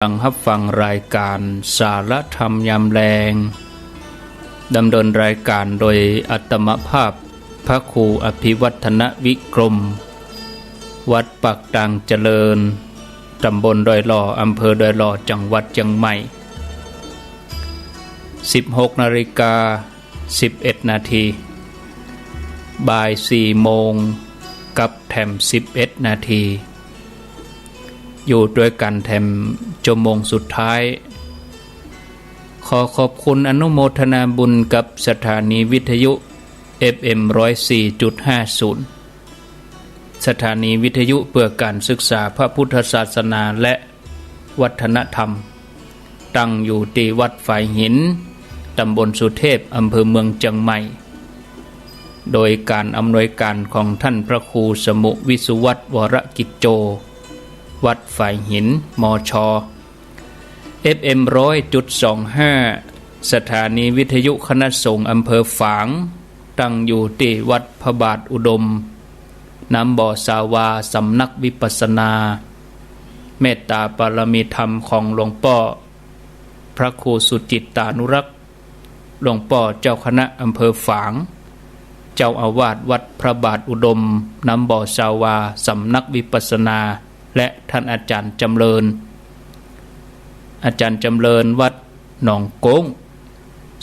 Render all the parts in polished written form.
ฟังรับฟังรายการสารธรรมยามแลงดำเนินรายการโดยอัตมภาพพระครูอภิวัฒนวิกรมวัดปักดังเจริญตำบลดอยหล่ออำเภอดอยหล่อจังหวัดเชียงใหม่ 16 นาฬิกา 11 นาทีบ่าย 4 โมงกับแถม 11 นาทีอยู่ด้วยกันแถมชั่วโมงสุดท้ายขอขอบคุณอนุโมทนาบุญกับสถานีวิทยุ FM 104.50 สถานีวิทยุเพื่อการศึกษาพระพุทธศาสนาและวัฒนธรรมตั้งอยู่ที่วัดฝายหินตำบลสุเทพอำเภอเมืองเชียงใหม่โดยการอำนวยการของท่านพระครูสมุวิสุวัตรวรกิจโจวัดฝายหินมช. FM 100.25 สถานีวิทยุคณะสงฆ์อำเภอฝางตั้งอยู่ที่วัดพระบาทอุดมน้ำบ่อสาวาสำนักวิปัสสนาเมตตาปรมีธรรมของหลวงพ่อพระครูสุจิตตานุรักษ์หลวงพ่อเจ้าคณะอำเภอฝางเจ้าอาวาสวัดพระบาทอุดมน้ำบ่อสาวาสำนักวิปัสสนาและท่านอาจารย์จำเริญวัดหนองโก้ง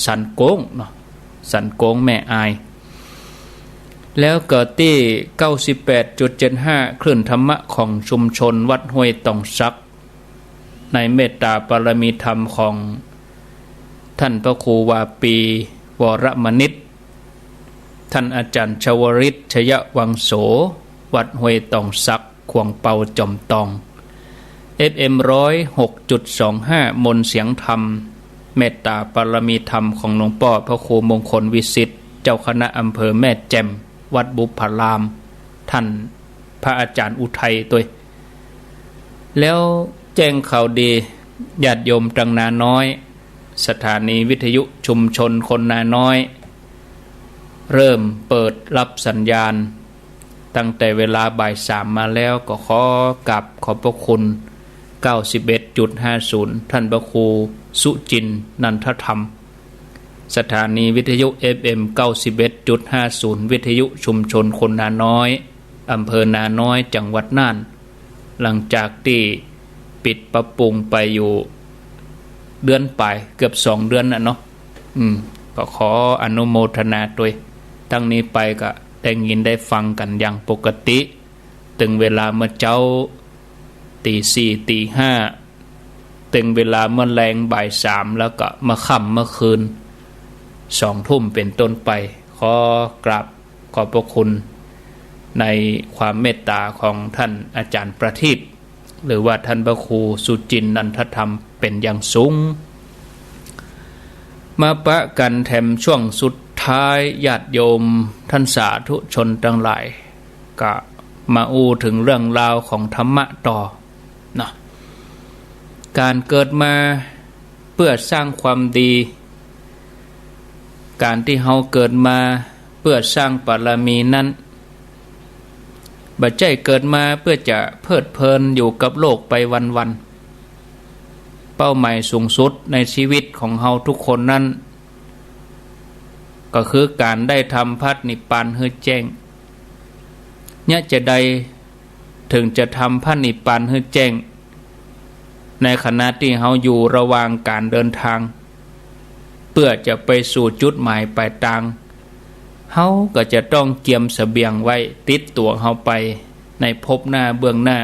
สันโก้งเนาะสันโก้งแม่อายแล้วเกิดที่ 98.75 คลื่นธรรมะของชุมชนวัดห้วยตองซักในเมตตาปรมีธรรมของท่านพระครูวาปีวรมนิตท่านอาจารย์ชวริตชยวังโสวัดห้วยตองซักขวงเปาจอมตอง FM 106.25 มนต์เสียงธรรมเมตตาปรมีธรรมของหลวงพ่อพระครูมงคลวิสิทธิ์เจ้าคณะอำเภอแม่แจ่มวัดบุพารามท่านพระอาจารย์อุทัยตัวแล้วแจ้งข่าวดีญาติโยมตรังนาน้อยสถานีวิทยุชุมชนคนนาน้อยเริ่มเปิดรับสัญญาณตั้งแต่เวลาบ่าย 3มาแล้วก็ขอกราบขอบพระคุณ 91.50 ท่านพระครูสุจินต์นันทธรรมสถานีวิทยุ FM 91.50 วิทยุชุมชนคนนาน้อยอำเภอนาน้อยจังหวัดน่านหลังจากที่ปิดปรับปรุงไปอยู่เดือนปลายเกือบ2เดือนน่ะเนาะก็ขออนุโมทนาด้วยตั้งนี้ไปก็ได้ยินได้ฟังกันอย่างปกติถึงเวลาเมื่อเจ้าตี 4 ตี 5ถึงเวลาเมื่อแรงบ่าย 3แล้วก็มาค่ำเมื่อคืน2 ทุ่มเป็นต้นไปขอกราบขอบพระคุณในความเมตตาของท่านอาจารย์ประทีปหรือว่าท่านพระครูสุจินต์นันทธรรมเป็นอย่างสูงมาปะกันแถมช่วงสุดท้ายญาติโยมท่านสาธุชนทั้งหลายก็มาอู้ถึงเรื่องราวของธรรมะต่อนะการเกิดมาเพื่อสร้างความดีการที่เฮาเกิดมาเพื่อสร้างบารมีนั้นบ่ใช่เกิดมาเพื่อจะเพลิดเพลินอยู่กับโลกไปวันๆเป้าหมายสูงสุดในชีวิตของเฮาทุกคนนั้นก็คือการได้ทำพระนิพพานให้แจ้งเนี่ยจะใดถึงจะทำพระนิพพานให้แจ้งในขณะที่เฮาอยู่ระหว่างการเดินทางเพื่อจะไปสู่จุดหมายปลายทางเฮาก็จะต้องเตรียมเสบียงไว้ติดตัวเฮาไปในภพหน้าเบื้องหน้า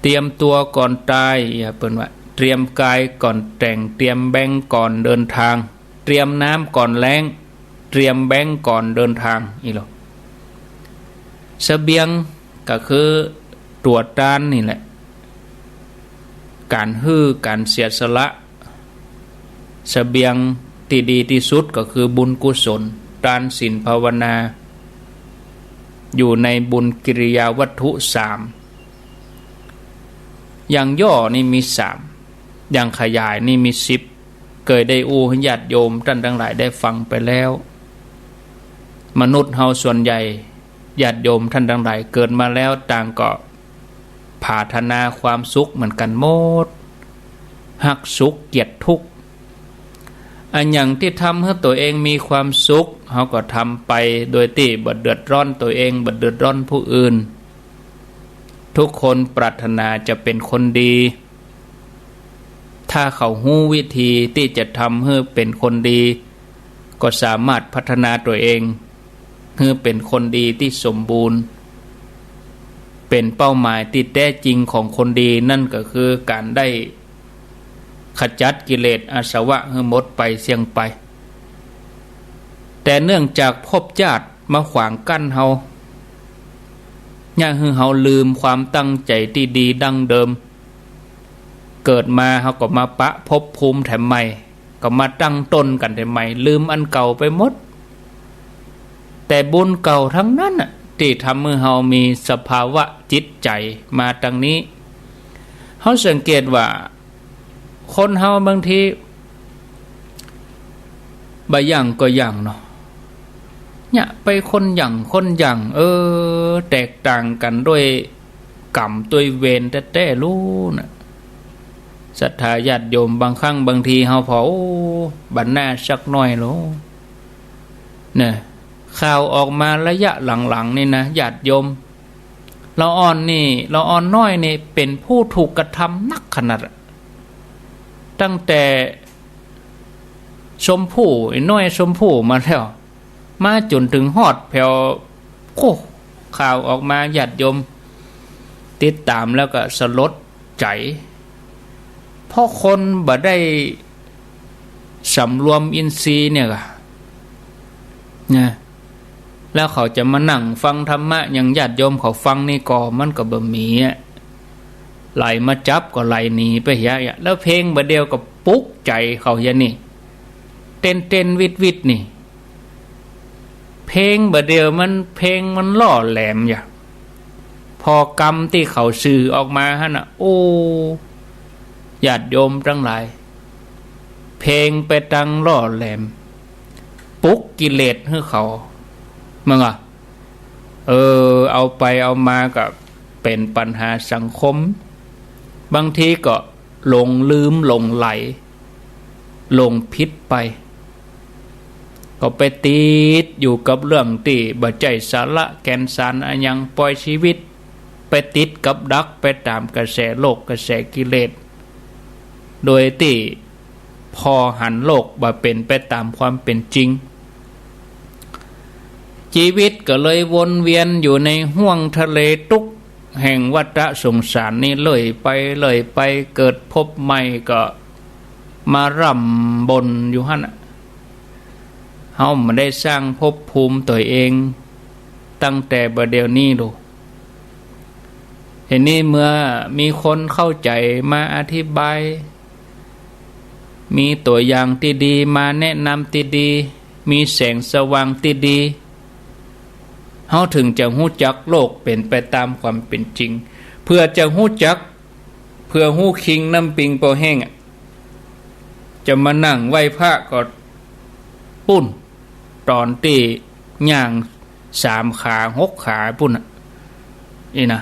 เตรียมตัวก่อนตายอย่าเปิ้นว่าเตรียมกายก่อนแต่งเตรียมแบงก์ก่อนเดินทางเตรียมน้ำก่อนแล้งเตรียมแบงก์ก่อนเดินทางอีหรอเสบียงก็คือตรวจตานนี่แหละการฮื้อการเสียสละเสบียงที่ดีที่สุดก็คือบุญกุศลทานศีลภาวนาอยู่ในบุญกิริยาวัตถุ3อย่างย่อนี่มี3อย่างขยายนี่มี10เคยได้อู้ให้ญาติโยมท่านทั้งหลายได้ฟังไปแล้วมนุษย์เฮาส่วนใหญ่ญาติโยมท่านทั้งหลายเกิดมาแล้วต่างก็ ปรารถนาความสุขเหมือนกันหมดหักสุขเกลียดทุกข์อันอย่างที่ทำให้ตัวเองมีความสุขเขาก็ทำไปโดยที่บ่เดือดร้อนตัวเองบ่เดือดร้อนผู้อื่นทุกคนปรารถนาจะเป็นคนดีถ้าเขารู้วิธีที่จะทำให้เป็นคนดีก็สามารถพัฒนาตัวเองให้เป็นคนดีที่สมบูรณ์เป็นเป้าหมายที่แท้จริงของคนดีนั่นก็คือการได้ขจัดกิเลสอาสวะให้หมดไปเสี่ยงไปแต่เนื่องจากภพชาติมาขวางกั้นเฮาย่าให้เฮาลืมความตั้งใจที่ดีดั้งเดิมเกิดมาเฮาก็มาปะภพภูมิแถมใหม่ก็มาตั้งต้นกันแถมใหม่ลืมอันเก่าไปหมดแต่บุญเก่าทั้งนั้นน่ะที่ทำให้เฮามีสภาวะจิตใจมาดังนี้เฮาสังเกตว่าคนเฮาบางทีบางอย่างก็อย่างเนาะเนี่ยไปคนอย่างแตกต่างกันด้วยกรรมด้วยเวรแต่รู้นะศรัทธาญาติโยมบางครั้งบางทีเฮาพอบัดหน้าสักหน่อยโลเนี่ยข่าวออกมาระยะหลังๆนี่นะญาติโยมเราอ่อนน้อยนี่เป็นผู้ถูกกระทำนักขนาดตั้งแต่ชมพู่ไอ้น้อยชมพู่มาแล้วมาจนถึงฮอดแผ่วข่าวออกมาญาติโยมติดตามแล้วก็สลดใจเพราะคนบ่ได้สำรวมอินทรีย์เนี่ยแล้วเขาจะมานั่งฟังธรรมะอย่างญาติโยมเขาฟังนี่ก็มันก็บ่มีไหลมาจับก็ไหลหนีไปเหี้ยแล้วเพลงบ่เดียวก็ปุ๊กใจเขาอย่างนี้เต้นวิดนี่เพลงบ่เดียวมันล่อแหลมอย่างพอกรรมที่เขาสื่อออกมาฮะน่ะโอ้ญาติโยมทั้งหลายเพลงไปตังล่อแหลมปุ๊กกิเลสให้เขามึงเอาไปเอามาก็เป็นปัญหาสังคมบางทีก็หลงลืมหลงไหลหลงผิดไปก็ไปติดอยู่กับเรื่องที่บ่ใจสาระแก่นสารอันยังปล่อยชีวิตไปติดกับดักไปตามกระแสโลกกระแสกิเลสโดยที่พอหันโลกบ่เป็นไปตามความเป็นจริงชีวิตก็เลยวนเวียนอยู่ในห้วงทะเลทุกข์แห่งวัฏสงสารนี้เลยไปเกิดพบใหม่ก็มาร่ำบนอยู่หั่นเฮาไม่ได้สร้างภพภูมิตัวเองตั้งแต่บัดเดี๋ยวนี้ดูทีนี้เมื่อมีคนเข้าใจมาอธิบายมีตัวอย่างที่ดีมาแนะนำที่ดีมีแสงสว่างที่ดีเฮาถึงจะรู้จักโลกเป็นไปตามความเป็นจริงเพื่อจะรู้จักเพื่อรู้คิงน้ำปิงโปแห้งจะมานั่งไหว้พระก็ปุ้นตอนที่ย่าง3 ขา 6 ขาปุ้นนี่นะ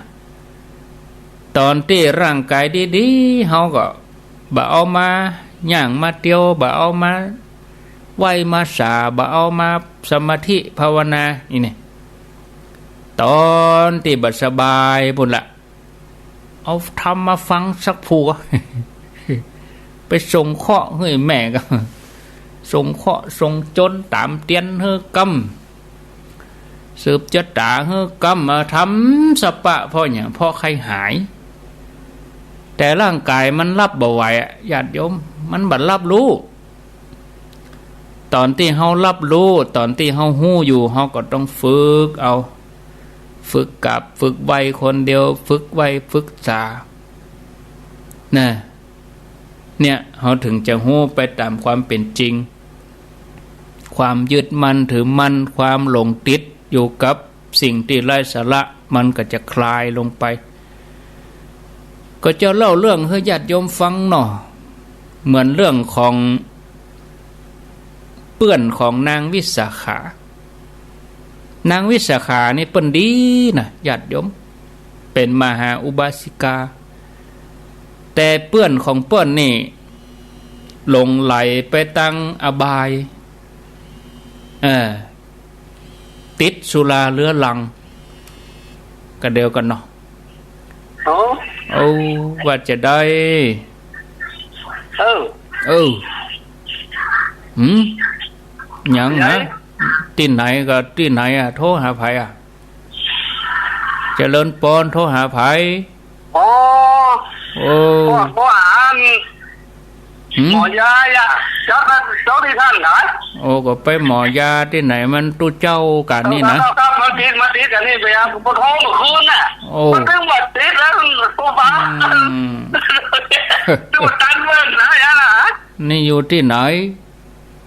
ตอนที่ร่างกายดีๆเฮาก็บ่เอามาย่างมาเตียวบ่เอามาไหว้มาสาบ่เอามาสมาธิภาวนานี่ตอนที่บ่สบายพุ่นละเอาทำมาฟังสักผูกไปส่งเคราะห์ให้แม่ก็ส่งเคราะห์ส่งจนตามเตียนเฮือกรรมสืบจะตาเฮือกรรมมาทำสปะเพราะอย่างเพราะใครหายแต่ร่างกายมันรับบ่ไหวญาติโยมมันบ่รับรู้ตอนที่เฮารับรู้ตอนที่เฮาฮู้อยู่เฮาก็ต้องฝึกเอาฝึกกับฝึกไว้คนเดียวฝึกไว้ฝึกษาเนี่ยเฮาถึงจะฮู้ไปตามความเป็นจริงความยึดมั่นถือมั่นความหลงติดอยู่กับสิ่งที่ไร้สาระมันก็จะคลายลงไปก็จะเล่าเรื่องให้ญาติโยมฟังหน่อเหมือนเรื่องของเปื้อนของนางวิสาขานางวิสาขานี่เปิ้นดีนะญาติโยม เป็นมหาอุบาสิกาแต่เปื้อนของเปื้อนนี่หลงไหลไปตั้งอบายติดสุราเรื้อรังก็เดียวกันเนาะเอาว่าจะได้ยังฮะที่ไหนก็ที่ไหนอ่ะโทรหาไผอ่ะเจริญปอนโทรหาไผโอ้พ่ออ่านหมอยาอ่ะเจ้าที่ท่านเหรอโอ้ก็ไปหมอยาที่ไหนมันตู้เจ้ากันนี่นะครับมาติดกันนี่ไปอ่ะปวดท้องเมื่อคืนน่ะมันถึงว่าติดแล้วตัวฟ้าตัวตันเบิ้ลนะยะนะนี่อยู่ที่ไหน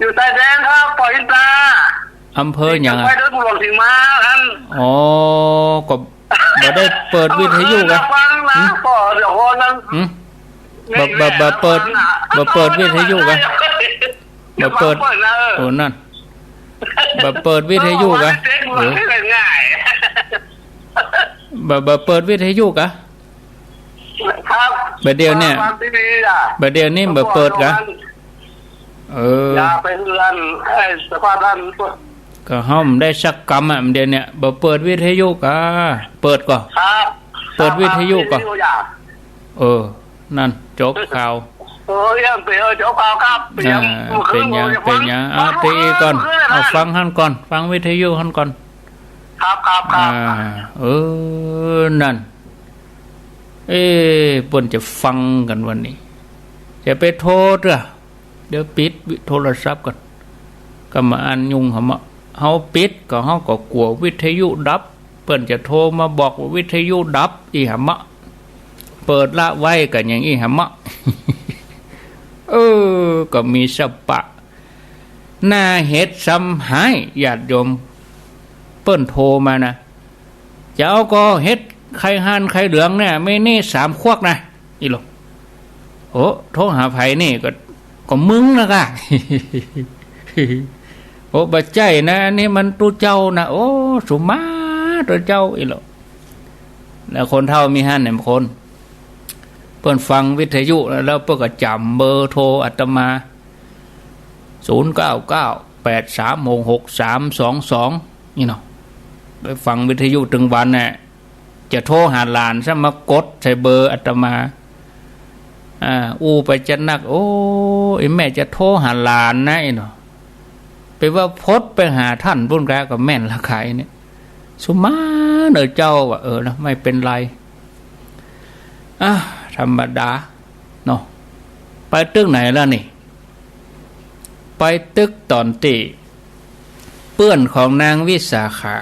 อยู่ใต้แดนครับปอยอินตราอำเภออย่างไรไปเดินหลวงสิมาท่านอ๋อก็บ่ได้เปิดวิทยุกันฟังนะปอเดี๋ยวคนนั้นบ่เปิดวิทยุกันบ่เปิดโอ้นั่นบ่เปิดวิทยุกันบ่เปิดวิทยุกันครับบ่เดียวเนี่ยบ่เดียวนี่บ่เปิดกันอย่าไปเฮือนให้สภาพท่านก็ห้อมได้สักกรรมอ่ะเดี๋ยวเนี่ยบ่เปิดวิทยุกะเปิดก่อนครับเปิดวิทยุก่อนนั่นจบข่าวยังเปจบข่าวครับเป็นยังตีก่อนเอาฟังหั่นก่อนฟังวิทยุหั่นก่อนครับนั่นเพิ่นจะฟังกันวันนี้จะไปโทรเด้อเดี๋ยวปิดโทรศัพท์ก่อนก็มาอ่านยุ่งหเฮาปิดก็เฮาก็กลัววิทยุดับเพิ่นจะโทรมาบอกว่าวิทยุดับอีหมะเปิดละไว้ก็อย่างอีหมะก็มีสัปะหน้าเฮ็ดซ้ำหายญาติโยมเปิ้นโทรมานะจะเอาก็เฮ็ดไข่ห่านไข่เหลืองเนี่ยไม่นี่3 ควกนะอีหลงโอ้โทรหาไผนี่ก็มึงนะกะ โอ้บะใจนะนี่มันตัวเจ้านะโอ้สุมาตัวเจ้าอีหลงแล้วคนเฒ่ามีหั่นเนี่ยคนเพิ่นฟังวิทยุแล้วเพิ่นก็จำเบอร์โทรอาตมา0998366322นี่เนาะไปฟังวิทยุถึงวันน่ะจะโทรหาหลานซะมากดใส่เบอร์อาตมาไปจะนักโอ้ไอ้แม่จะโทรหาหลานนะไอ้เนาะไปว่าพดไปหาท่านพุ่นแกก็แม่นละขายเนี่ยสุมาเนอเจ้าว่านะไม่เป็นไรธรรมดาเนาะไปตึกไหนแล้วนี่ไปตึกตอนตีเปื้อนของนางวิสาขา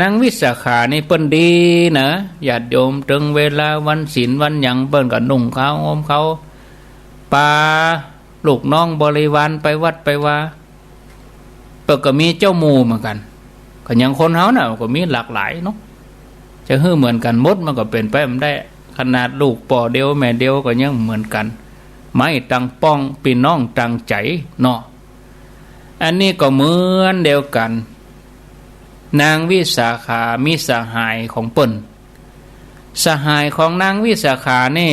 นางวิสาขานี่เปิ้นดีนะญาติโยมถึงเวลาวันศีลวันหยังเปิ้นก็นุ่งขาวห่มขาวปาลูกน้องบริวารไปวัดไปว่าเปิ้นก็มีเจ้าหมู่เหมือนกันก็ยังคนเฮาน่ะก็มีหลากหลายเนาะจะฮื้อเหมือนกันหมดมันก็เป็นไปไม่ได้ขนาดลูกป่อเดียวแม่เดียวก็ยังเหมือนกันไม่ตังป้องพี่น้องตังใจเนาะอันนี้ก็เหมือนเดียวกันนางวิสาขามีสหายของเปิ้นสหายของนางวิสาขานี่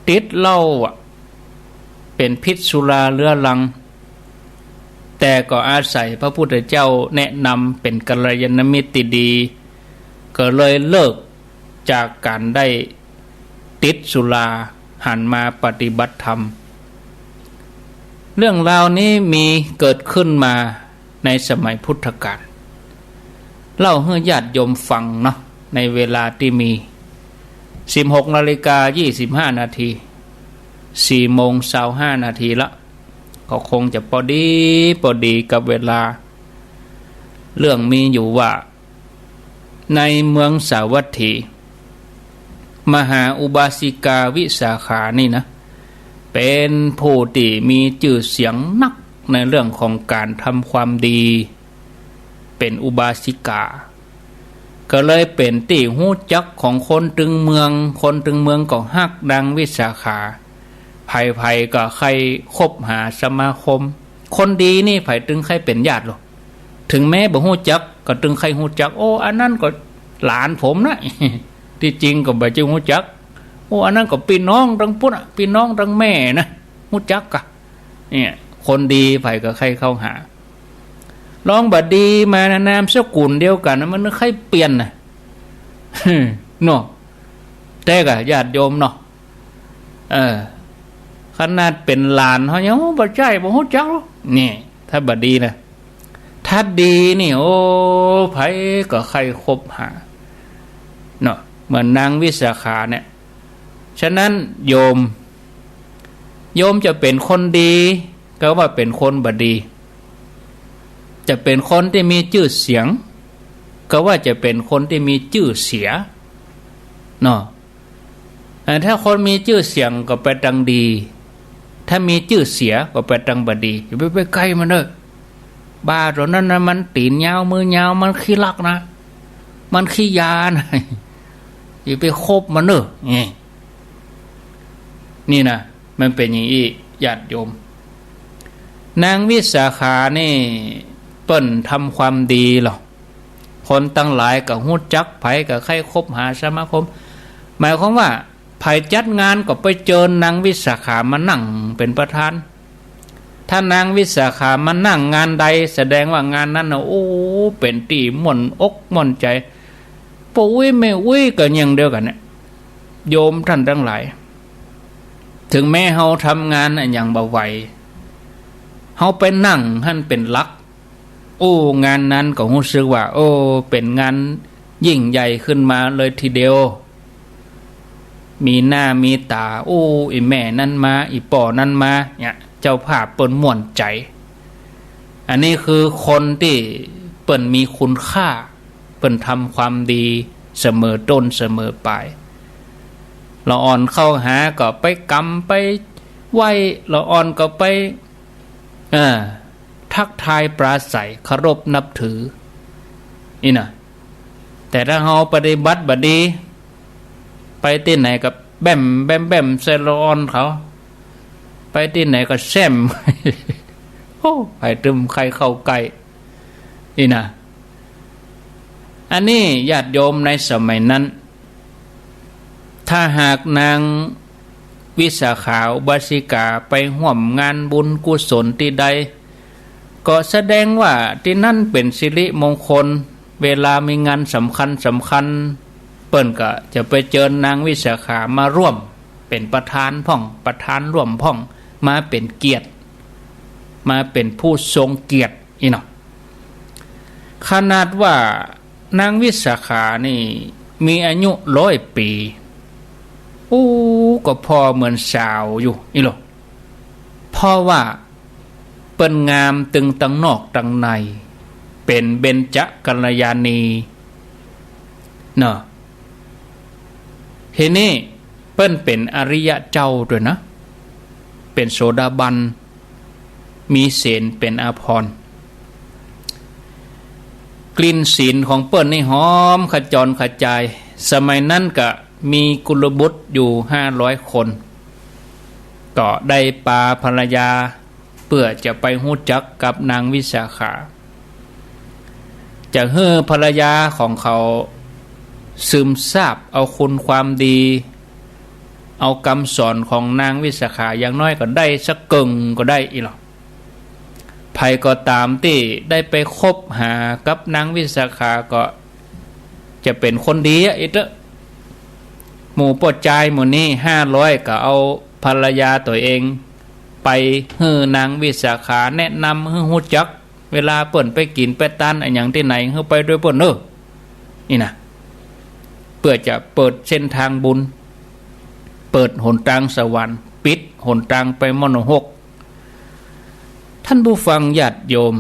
ติดเหล้าเป็นพิษสุราเรื้อรังแต่ก็อาศัยพระพุทธเจ้าแนะนำเป็นกัลยาณมิตรดีก็เลยเลิกจากการได้ติดสุราหันมาปฏิบัติธรรมเรื่องราวนี้มีเกิดขึ้นมาในสมัยพุทธกาลเล่าให้ญาติโยมฟังเนาะในเวลาที่มี 16:25 นาที4:25 นาทีละก็คงจะพอดีกับเวลาเรื่องมีอยู่ว่าในเมืองสาวัตถีมหาอุบาสิกาวิสาขานี่นะเป็นผู้ที่มีชื่อเสียงนักในเรื่องของการทำความดีเป็นอุบาสิกาก็เลยเป็นที่ฮู้จักของคนตึงเมืองก็ฮักดังวิสาขาไผก็ใครคบหาสมาคมคนดีนี่ไผตึงใครเป็นญาติหรอกถึงแม้บ่ฮู้จักก็ตึงใครฮู้จักโอ้อันนั้นก็ หลานผมนะ ที่จริงก็บ่จึงฮู้จักโอ้อันนั้นก็พี่น้องทั้งพุ่นพี่น้องทั้งแม่นะฮู้จักกะเนี่ยคนดีไผก็ใครเข้าหาลองบดีมานามสกุลเดียวกันมันใครเปลี่ยนน่ะ เนาะแต่ก็ญาติโยมเนาะขนาดเป็นหลานเฮายังบ่ใจบ่ฮู้จักนี่ถ้าบดีนะถ้าดีนี่โอ้ไผก็ใครคบหาเนาะเหมือนนางวิสาขาเนี่ยฉะนั้นโยมจะเป็นคนดีก็ว่าเป็นคนบดีจะเป็นคนที่มีชื่อเสียงก็ว่าจะเป็นคนที่มีชื่อเสียเนาะถ้าคนมีชื่อเสียงก็ไปทางดีถ้ามีชื่อเสียก็ไปทางบดีอย่าไปใกล้มันเด้อบ้าตอนนั้นนะมันตีนยาวมือยาวมันขี้ลักนะมันขี้ยานะอย่าไปคบมันเด้อนี่นะมันเป็นอย่างนี้ญาติโยมนางวิสาขานี่เปิ้นทำความดีหรอคนตั้งหลายกับฮู้จักไผกับใครคบหาสมาคมหมายความว่าไผจัดงานก็ไปเจอนางวิสาขามานั่งเป็นประธานถ้านางวิสาขามานั่งงานใดแสดงว่างานนั้นโอ้เป็นตีม่วนอกม่วนใจปุ้ยไม่อุ้ยก็ยังเดียวกันเนี่ยโยมท่านทั้งหลายถึงแม้เฮาทำงานอย่างบ่ไหวเฮาไปนั่งหั่นเป็นหลักโอ้งานนั้นก็รู้สึกว่าโอ้เป็นงานยิ่งใหญ่ขึ้นมาเลยทีเดียวมีหน้ามีตาโอ้อีแม่นั่นมาอีป่อนั่นมาเนี่ยเจ้าภาพเปิ้นม่วนใจอันนี้คือคนที่เปิ้นมีคุณค่าเปิ้นทำความดีเสมอต้นเสมอปลายเราอ่อนเข้าหาก็ไปกำไปไหวเราอ่อนก็ไปทักทายปราศัยเคารพนับถือนี่นะแต่ถ้าเราปฏิบัติบดีไปที่ไหนกับแบมเซลออนเขาไปที่ไหนก็แซม โอ้ใครตึมใครเข้าใกล้นี่นะอันนี้ญาติโยมในสมัยนั้นถ้าหากนางวิสาขาอุบาสิกาไปร่วมงานบุญกุศลที่ใดก็แสดงว่าที่นั่นเป็นสิริมงคลเวลามีงานสำคัญเปิ้นก็จะไปเจอนางวิสาขามาร่วมเป็นประธานพ่องประธานร่วมพ่องมาเป็นเกียรติมาเป็นผู้ทรงเกียรติอีเนาะขนาดว่านางวิสาขานี่มีอายุ100 ปีก็พอเหมือนสาวอยู่อีหรอเพราะว่าเปิ้นงามตึงตังนอกตังในเป็นเบญจกัลยาณีเนาะทีนี้เปิ้นเป็นอริยะเจ้าด้วยนะเป็นโสดาบันมีศีลเป็นอาภรณ์กลิ่นศีลของเปิ้นนี่หอมขจรขจายสมัยนั้นก็มีกุลบุตรอยู่500 คนก็ได้ปาภรรยาเพื่อจะไปฮู้จักกับนางวิสาขาจะเฮือภรรยาของเขาซึมซาบเอาคุณความดีเอาคำสอนของนางวิสาขาอย่างน้อยก็ได้สักกึ่งก็ได้อีหรอไผก็ตามที่ได้ไปคบหากับนางวิสาขาก็จะเป็นคนดีอีเตอะหมู่ปอดใจหมู่นี้500ก็เอาภรรยาตัวเองไปฮือนางวิสาขาแนะนำฮือฮู้จักเวลาเปิ้นไปกินไปตานอย่างที่ไหนฮือไปด้วยเปิ้นนี่นะเพื่อจะเปิดเส้นทางบุญเปิดหนทางสวรรค์ปิดหนทางไปมโนหกท่านผู้ฟังญาติโยม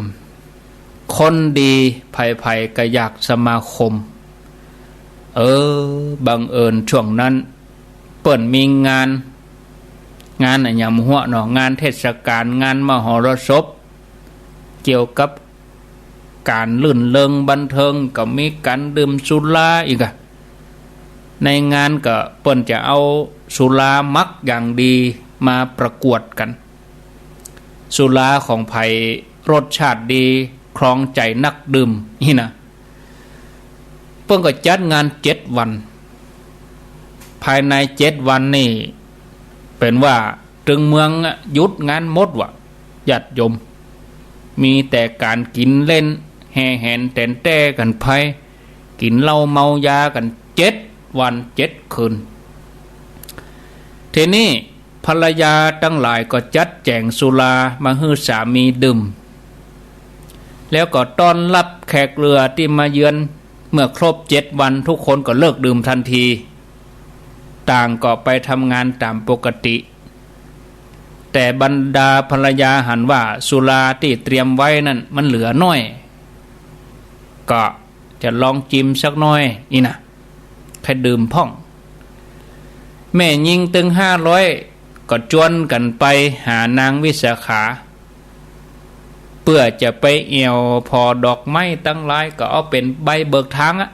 คนดีไผๆก็อยากสมาคมบังเอิญช่วงนั้นเปิ้นมีงานอย่างหัวเนาะงานเทศกาลงานมหรสพเกี่ยวกับการลื่นเริงบันเทิงก็มีการดื่มสุราอีกอะในงานก็เปิ้นจะเอาสุรามักอย่างดีมาประกวดกันสุราของไผรสชาติดีครองใจนักดื่มนี่นะ เพิ่งก็จัดงาน7 วันภายใน7 วันนี่เป็นว่าตึงเมืองหยุดงานหมดวะญาติโยมมีแต่การกินเล่นแห่แหนแต่นแต้กันไปกินเหล้าเมายากัน7 วัน7 คืนทีนี้ภรรยาทั้งหลายก็จัดแจงสุรามาให้สามีดื่มแล้วก็ต้อนรับแขกเรือที่มาเยือนเมื่อครบ7 วันทุกคนก็เลิกดื่มทันทีต่างก็ไปทำงานตามปกติแต่บรรดาภรรยาหันว่าสุราที่เตรียมไว้นั่นมันเหลือน้อยก็จะลองจิ้มสักน้อยนี่นะให้ดื่มพ่องแม่ยิงตึง500ก็จวนกันไปหานางวิสาขาเพื่อจะไปเอี่ยวพอดอกไม้ตั้งหลายก็เอาเป็นใบเบิกทางอะ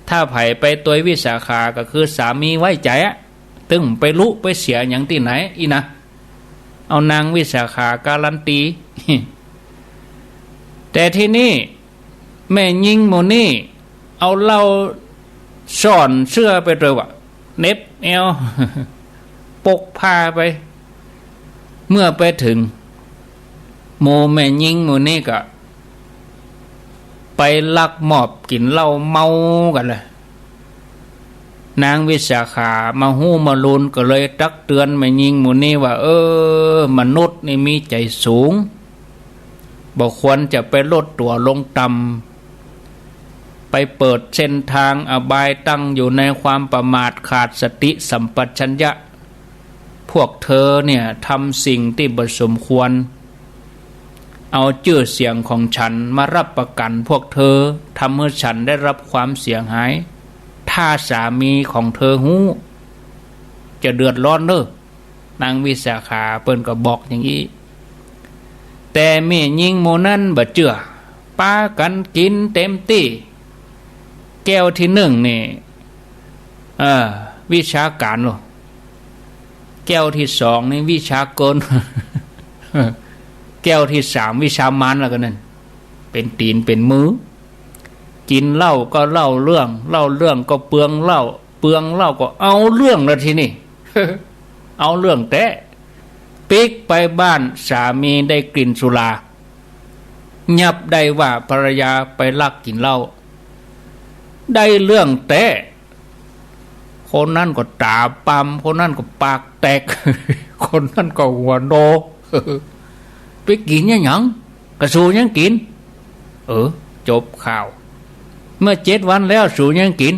ถ้าไผ่ไปตัววิสาขาก็คือสามีไว้ใจอะตึงไปลุไปเสียอย่างที่ไหนอีนะเอานางวิสาขาการันตี แต่ที่นี่แม่ยิงโมนี่เอาเหล้าซ่อนเสื้อไปเลยวะเน็บเอว ปกผ้าไปเมื่อไปถึงโมแม่ยิงโมนี่ก็ไปลักมอบกินเหล้าเมากันเลยนางวิสาขามาหู้มาลุนก็เลยตักเตือนแม่ยิงโมนี่ว่ามนุษย์นี่มีใจสูงบ่ควรจะไปลดตัวลงต่ำไปเปิดเส้นทางอบายตั้งอยู่ในความประมาทขาดสติสัมปชัญญะพวกเธอเนี่ยทำสิ่งที่บ่สมควรเอาชื่อเสียงของฉันมารับประกันพวกเธอทำให้ฉันได้รับความเสียหายถ้าสามีของเธอหู้จะเดือดร้อนเด้อนางวิสาขาเปิ้นก็บอกอย่างนี้แต่แม่ยิงโมนั่นบ่เชื่อป้ากันกินเต็มที่แก้วที่1นี่วิชาการหรอแก้วที่2นี่วิชาเกิน แก้วที่3วิชามารแล้วกันนั่นเป็นตีนเป็นมือกินเหล้าก็เล่าเรื่องก็เปลืองเหล้าก็เอาเรื่องแล้วทีนี่ เอาเรื่องแต่ปิกไปบ้านสามีได้กลิ่นสุรายับได้ว่าภรรยาไปลักกินเหล้าได้เรื่องแต่คนนั้นก็ตาปั๊มคนนั้นก็ปากแตก คนนั้นก็หัวโน ไปกินยังหยังกระสูยังกินจบข่าวเมื่อ7 วันแล้วสูยังกิน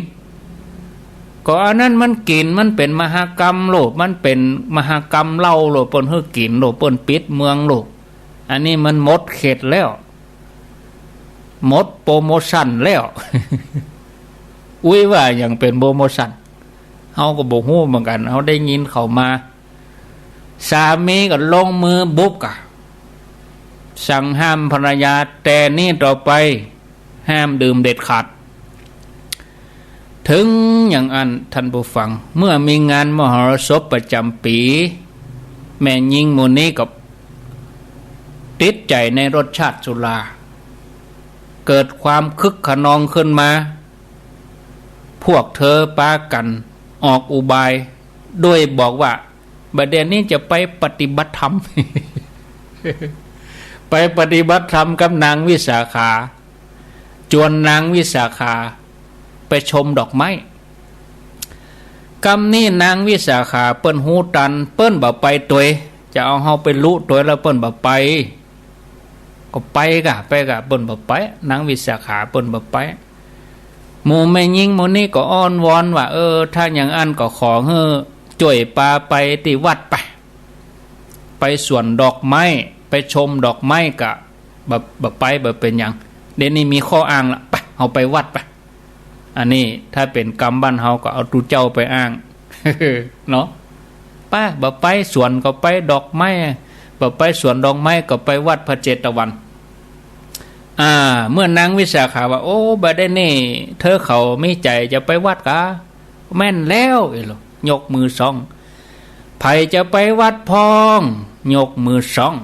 ก็อันนั้นมันกินมันเป็นมหากรรมโลกมันเป็นมหากรรมเหล้าโลกเปิ้นเฮากินโลกเปิ้นปิดเมืองโลกอันนี้มันหมดเขตแล้วหมดโปรโมชั่นแล้ว อุ้ยว่าอย่างเป็นโปรโมชั่นเฮาก็บ่ฮู้เหมือนกันเฮาได้ยินเข้ามาสามีก็ลงมือบุกอะสั่งห้ามภรรยาแต่นี่ต่อไปห้ามดื่มเด็ดขาดถึงอย่างอันท่านผู้ฟังเมื่อมีงานมหรสพประจำปีแม่ยิงโมนี่กับติดใจในรสชาติสุราเกิดความคึกขนองขึ้นมาพวกเธอปากันออกอุบายด้วยบอกว่าบัดเดี๋ยวนี้จะไปปฏิบัติธรรม ไปปฏิบัติธรรมกับนางวิสาขาจวนนางวิสาขาไปชมดอกไม้กำนี้นางวิสาขาเปิ้นหูตันเปิ้นบ่ไปตัวจะเอาเฮาไปลุตัวแล้วเปิ้นบ่ไปก็ไปกะเปิ้นบ่ไปนางวิสาขาเปิ้นบ่ไปหมู่แม่ยิงหมู่นี้ก็อ้อนวอนว่าถ้าอย่างอันก็ขอเฮอจ่วยปาไปที่วัดไปสวนดอกไม้ไปชมดอกไม้กะบ่ไปบ่เป็นหยังเดี๋ยวนี้มีข้ออ้างละไปเอาไปวัดไปอันนี้ถ้าเป็นกรรมบ้านเฮาก็เอาตูเจ้าไปอ้าง เนาะป้าบ่ไปสวนก็ไปดอกไม้บ่ไปสวนดอกไม้ก็ไปวัดพระเจตวันเมื่อนางวิสาขาว่าโอ้บ่ได้นี่เธอเขามีใจจะไปวัดกะแม่นแล้วยกมือสองไผจะไปวัดพองยกมือสอง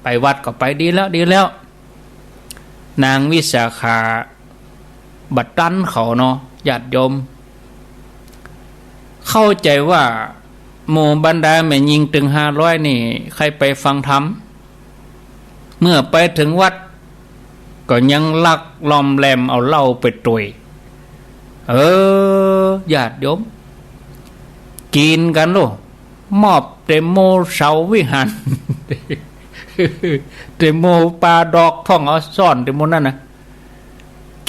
ไปวัดก็ไปดีแล้วนางวิสาขา บัดตันเขาเนาะญาติโยมเข้าใจว่าหมู่บรรดาแม่ยิงถึง500นี่ใครไปฟังธรรมเมื่อไปถึงวัดก็ยังลักลอมแหลมเอาเหล้าไปตุยญาติโยมกินกันโลมอบเตโมเสาวิหาร เตโมปลาดอกท่องเอาซ่อนเตโมนั่นนะ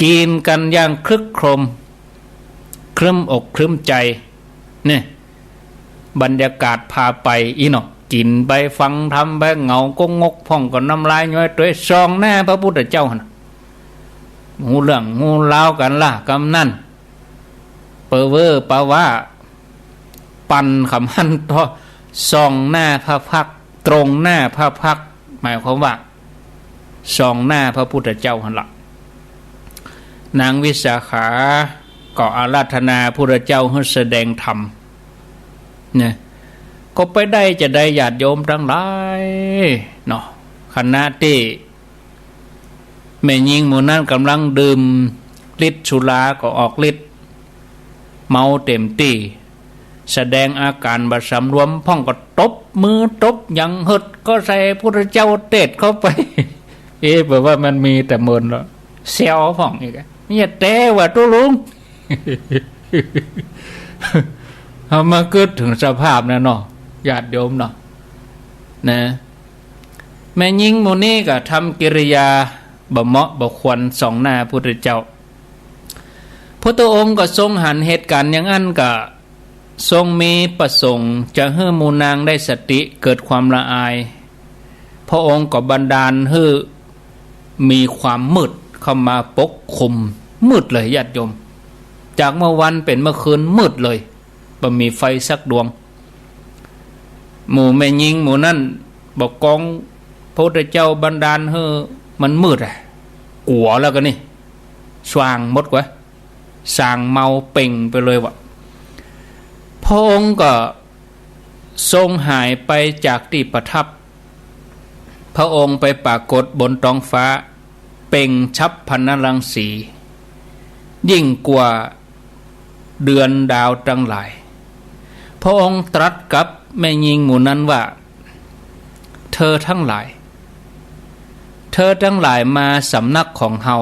กินกันอย่างคลึกโครมครึ้มอกครึ้มใจเนี่ยบรรยากาศพาไปอีเนาะกินไปฟังทำไปเงาก็งกพ่องก็น้ำลายย้อยตัวซองหน้าพระพุทธเจ้านะงูเรื่องงูเล่ากันล่ะกำนั่นเปอเวอร์ปะว่าปันคำหันต่อซองหน้าพระพักตรงหน้าพระพักหมายความว่าซองหน้าพระพุทธเจ้าหันละนางวิสาขาก็อาราธนาพระเจ้าให้แสดงธรรมเนี่ยก็ไปได้จะได้ญาติโยมทั้งหลายเนาะคณะที่แม่ยิงหมู่นั้นกำลังดื่มฤทธิ์สุราก็ออกฤทธิ์เมาเต็มที่แสดงอาการบัดสำรวมพ่องก็ตบมือตบยังหดก็ใส่พระเจ้าเตะเข้าไปแปลว่ามันมีแต่เมินแล้วเซลพ่องอีกนี่แต่ว่าตัวลุง เอามาเกิดถึงสภาพนะเนาะญาติโยมเนาะนะแม่ยิงโมนี่ก็ทำกิริยาบ่เหมาะบ่ควรส่องหน้าพุทธเจ้าพระองค์ก็ทรงหันเหตุการณ์อย่างนั้นก็ทรงมีประสงค์จะให้หมู่นางได้สติเกิดความละอายพระองค์ก็บันดาลให้มีความมืดเข้ามาปกคลุมมืดเลยญาติโยมจากเมื่อวันเป็นเมื่อคืนมืดเลยบ่มีไฟสักดวงหมู่แม่ยิงหมู่นั่นบอกกองพระพุทธเจ้าบันดาลให้มันมืดกลัวแล้วกันนี่สว่างหมดกว่าสางเมาเป่งไปเลยวะพระองค์ก็ทรงหายไปจากที่ประทับพระองค์ไปปรากฏบนท้องฟ้าเป่งชับพรรณรังสียิ่งกว่าเดือนดาวทั้งหลายพระองค์ตรัสกับแม่ยิงหมู่นั้นว่าเธอทั้งหลายมาสำนักของเฮา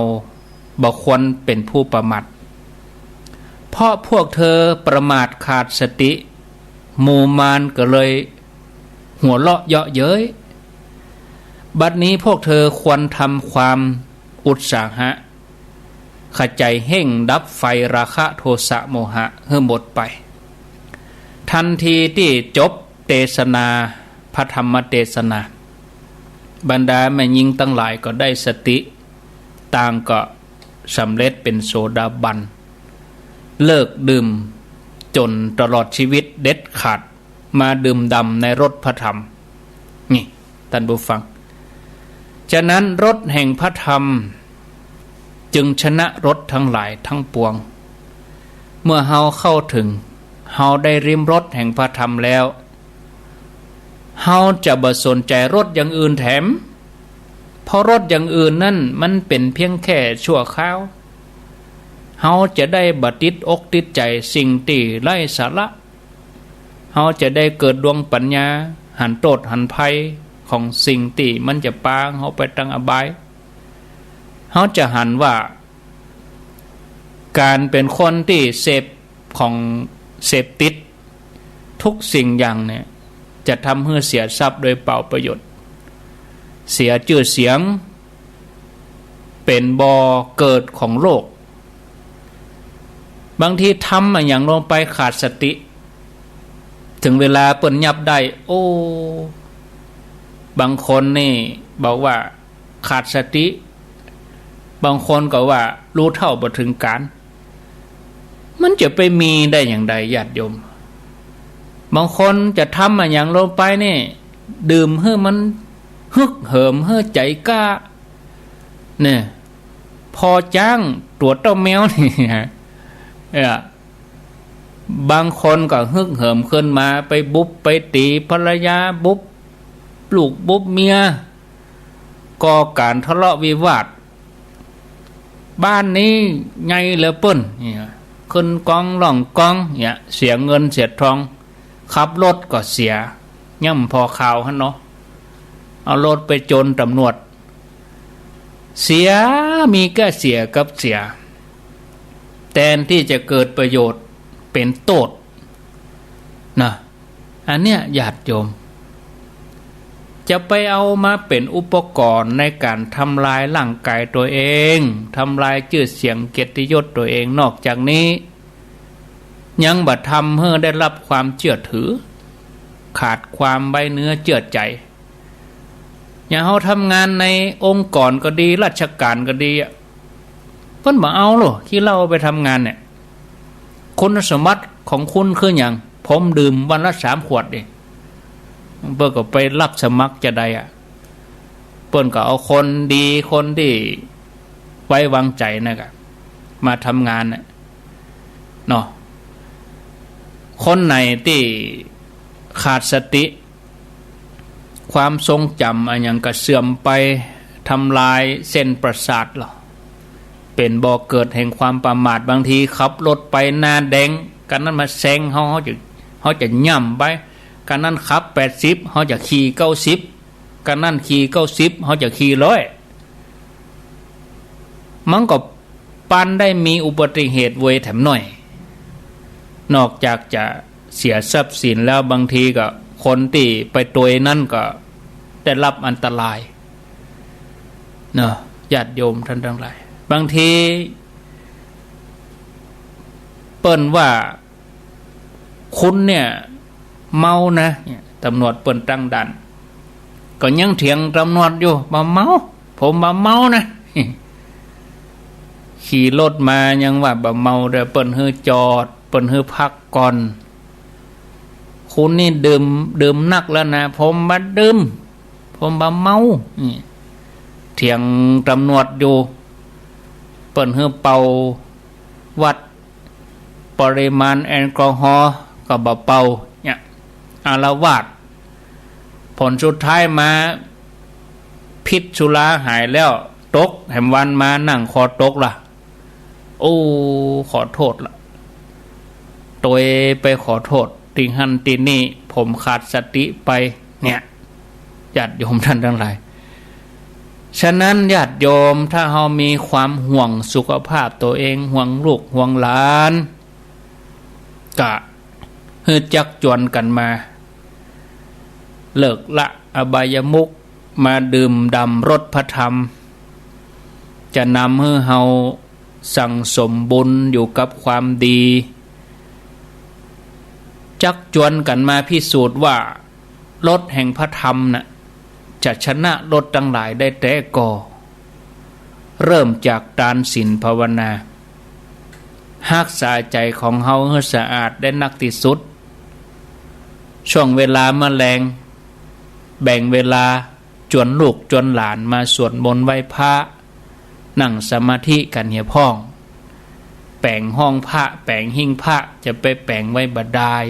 บ่ควรเป็นผู้ประมาทเพราะพวกเธอประมาทขาดสติหมู่มารก็เลยหัวเราะเยาะเย้ยบัดนี้พวกเธอควรทำความอุตสาหะขจายเห่งดับไฟราคะโทสะโมหะให้หมดไปทันทีที่จบเทศนาพระธรรมเทศนาบรรดาแม่ยิงทั้งหลายก็ได้สติต่างก็สำเร็จเป็นโสดาบันเลิกดื่มจนตลอดชีวิตเด็ดขาดมาดื่มดำในรสพระธรรมนี่ท่านผู้ฟังฉะนั้นรสแห่งพระธรรมจึงชนะรสทั้งหลายทั้งปวงเมื่อเฮาเข้าถึงเฮาได้ริมรสแห่งพระธรรมแล้วเฮาจะบ่สนใจรสอย่างอื่นแถมเพราะรสอย่างอื่นนั่นมันเป็นเพียงแค่ชั่วคราวเฮาจะได้บ่ติดอกติดใจสิ่งที่ไร้สาระเฮาจะได้เกิดดวงปัญญาหันโทษหันภัยของสิ่งที่มันจะปาเฮาไปทางอบายเฮาจะหันว่าการเป็นคนที่เสพของเสพติดทุกสิ่งอย่างเนี่ยจะทำให้เสียทรัพย์โดยเปล่าประโยชน์เสียชื่อเสียงเป็นบ่อเกิดของโลกบางทีทำอย่างลงไปขาดสติถึงเวลาเปิ่นยับได้โอ้บางคนนี่บอกว่าขาดสติบางคนก็ว่ารู้เท่าบ่ถึงการมันจะไปมีได้อย่างใดญาติโยมบางคนจะทำอย่างลงไปนี่ดื่มให้มันฮึกเหิมให้ใจกล้าเนี่ยพอจ้างตรวจเต้าแมวนี่ฮะบางคนก็ฮึกเหิมขึ้นมาไปบุบไปตีภรรยาบุบลูกบุบเมียก่อการทะเลาะวิวาท บ้านนี้ไงเหลือเปิ้นเนี่ยขึ้นกองล่องกองเนี่ยเสียเงินเสียทองขับรถก็เสียย่ำพอข่าวฮะเนาะเอารถไปจนตำรวจเสียมีแค่เสียกับเสียแทนที่จะเกิดประโยชน์เป็นโทษนะอันเนี้ยญาติโยมจะไปเอามาเป็นอุปกรณ์ในการทำลายร่างกายตัวเองทำลายชื่อเสียงเกียรติยศตัวเองนอกจากนี้ยังบัดทำให้ได้รับความเชื่อถือขาดความไว้เนื้อเชื่อใจอย่างเขาทำงานในองค์กรก็ดีราชการก็ดีเพิ่นบ่เอาหรอกที่เราไปทำงานเนี่ยคุณสมบัติของคุณคืออย่างผมดื่มวันละ3 ขวดเองเปิ้นก็ไปรับสมัครจะได้เปิ้นก็เอาคนดีคนที่ไว้วางใจนะครับมาทำงานเนาะคนไหนที่ขาดสติความทรงจำอันยังก็เสื่อมไปทำลายเส้นประสาทหรอเป็นบ่อเกิดแห่งความประมาทบางทีขับรถไปหน้าแดงกันนั้นมาแซงเขาจะย่ำไปกันนั้นขับ80เขาจะขี่90กันนั้นขี่90เขาจะขี่100มันก็ปันได้มีอุบัติเหตุเวยแถมหน่อยนอกจากจะเสียทรัพย์สินแล้วบางทีก็คนที่ไปตัวนั่นก็ได้รับอันตรายเนาะญาติโยมท่านทั้งหลายบางทีเปิ้นว่าคุณเนี่ยเมานะตำรวจเปิ้นตั้งด่านก็ยังเถียงตำรวจอยู่บ่เมาผมบ่เมานะขี่รถมายังว่าบ่เมาเด้อเปิ้นฮือจอดเปิ้นฮือพักก่อนคุณนี่ดื่มนักแล้วนะผมบ่ดื่มผมบ่เมาเถียงตำรวจอยู่เปิ้นฮือเป่าวัดปริมาณแอลกอฮอล์ก็บ่เป่าเนี่ยอาละวาดผลสุดท้ายมาพิษสุราหายแล้วตกแหมวันมานั่งคอตกล่ะโอ้ขอโทษล่ะตัวไปขอโทษติหันตินี่ผมขาดสติไปเนี่ยญาติโยมท่านทั้งหลายฉะนั้นญาติโยมถ้าเรามีความห่วงสุขภาพตัวเองห่วงลูกห่วงหลานก็ฮือจักจวนกันมาเลิกละอบายมุขมาดื่มดำรสพระธรรมจะนำให้เฮาสั่งสมบุญอยู่กับความดีจักจวนกันมาพิสูจน์ว่ารสแห่งพระธรรมน่ะจะชนะรสทั้งหลายได้แต่ก่อเริ่มจากทานศีลภาวนารักษาใจของเฮาให้สะอาดได้นักที่สุดช่วงเวลาแมลงแบ่งเวลาจวนลูกจวนหลานมาสวดมนต์ไหว้พระนั่งสมาธิกันเหี่ยพ้องแปลงห้องพระแปลงหิ้งพระจะไปแปลงไว้บดาย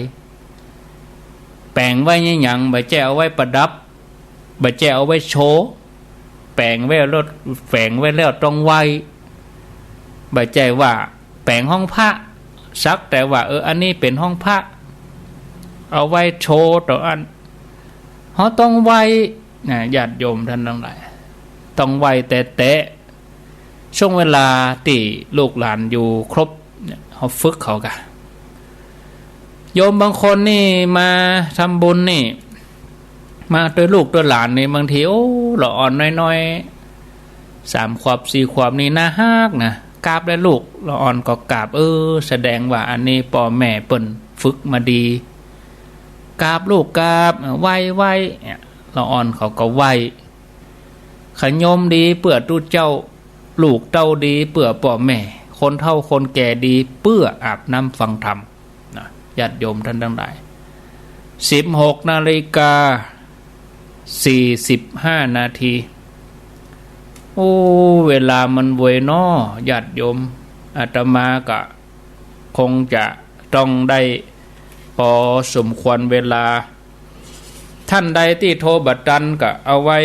แปลงไว้ยังหยังบ่แจ้เอาไว้ประดับบ่แจ้เอาไว้โชว์แปลงไว้รถแฝงไว้แล้วต้องไว้บ่แจ้ว่าแปลงห้องพระสักแต่ว่าอันนี้เป็นห้องพระเอาไว้โชว์ต่ออันเขาต้องไว้ญาติโยมท่านทั้งหลายต้องไว้แต่ช่วงเวลาที่ลูกหลานอยู่ครบเขาฝึกเขากันโยมบางคนนี่มาทำบุญนี่มาตัวลูกตัวหลานนี่บางทีโอ้หล่ออ่อนน้อยๆ3 ขวบ4 ขวบนี่น่าฮักนะกราบได้ลูกหล่ออ่อนก็กราบแสดงว่าอันนี้พ่อแม่เปิ้นฝึกมาดีกราบลูกกราบไหว้เราอ่อนเขาก็ไหว้ขยมดีเปื่อตู้เจ้าลูกเต้าดีเปื่อพ่อแม่คนเฒ่าคนแก่ดีเปื่ออาบน้ำฟังธรรมนะญาติโยมท่านทั้งหลาย 16:45 นาทีโอ้เวลามันเวยน้อญาติโยมอาตมาก็คงจะต้องได้พอสมควรเวลาท่านใดที่โทรบัดดันก็เอาไว้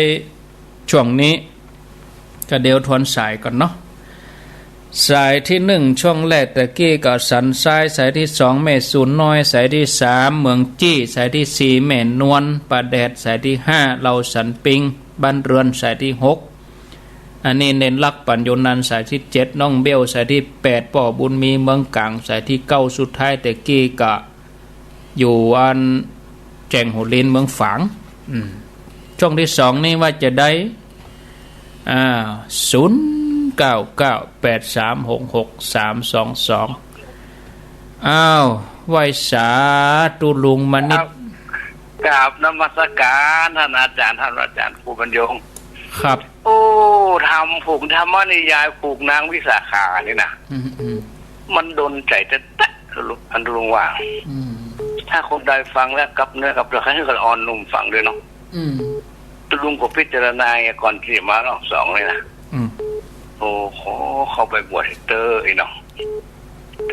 ช่วงนี้ก็เดี๋ยวทวนสายก่อนเนาะ สายที่หนึ่งช่วงแรกตะกี้ก็สันทรายสายที่สองแม่ศูนย์น้อยสายที่สามเมืองจี้สายที่สี่แม่นวลป่าแดดสายที่ห้าเราสันปิงบ้านเรือนสายที่หกอันนี้เน้นลักปัญโยนันสายที่เจ็ดน้องเบี้ยวสายที่แปดป่อบุญมีเมืองกลางสายที่เก้าสุดท้ายตะกี้ก็อยู่อันแจงหัวลินเมืองฝางช่วงที่สองนี่ว่าจะได้0998366322อ้าวไหวสาตุลุงมณิตกราบนมัสการท่านอาจารย์ครูบรรยงครับโอ้ทำผูกธรรมนิยายผูกนางวิสาขานี่นะมันโดนใจจะแตะอันลุงว่าถ้าคนใดฟังแล้วกับเนื้อกับตัวให้กันอ่อนนุ่มฟังด้วยเนาะลุงก็พิจารณาก่อนที่มารอบสองเลยนะโอ้โหเข้าไปบวชเตอร์ไอ้เนาะ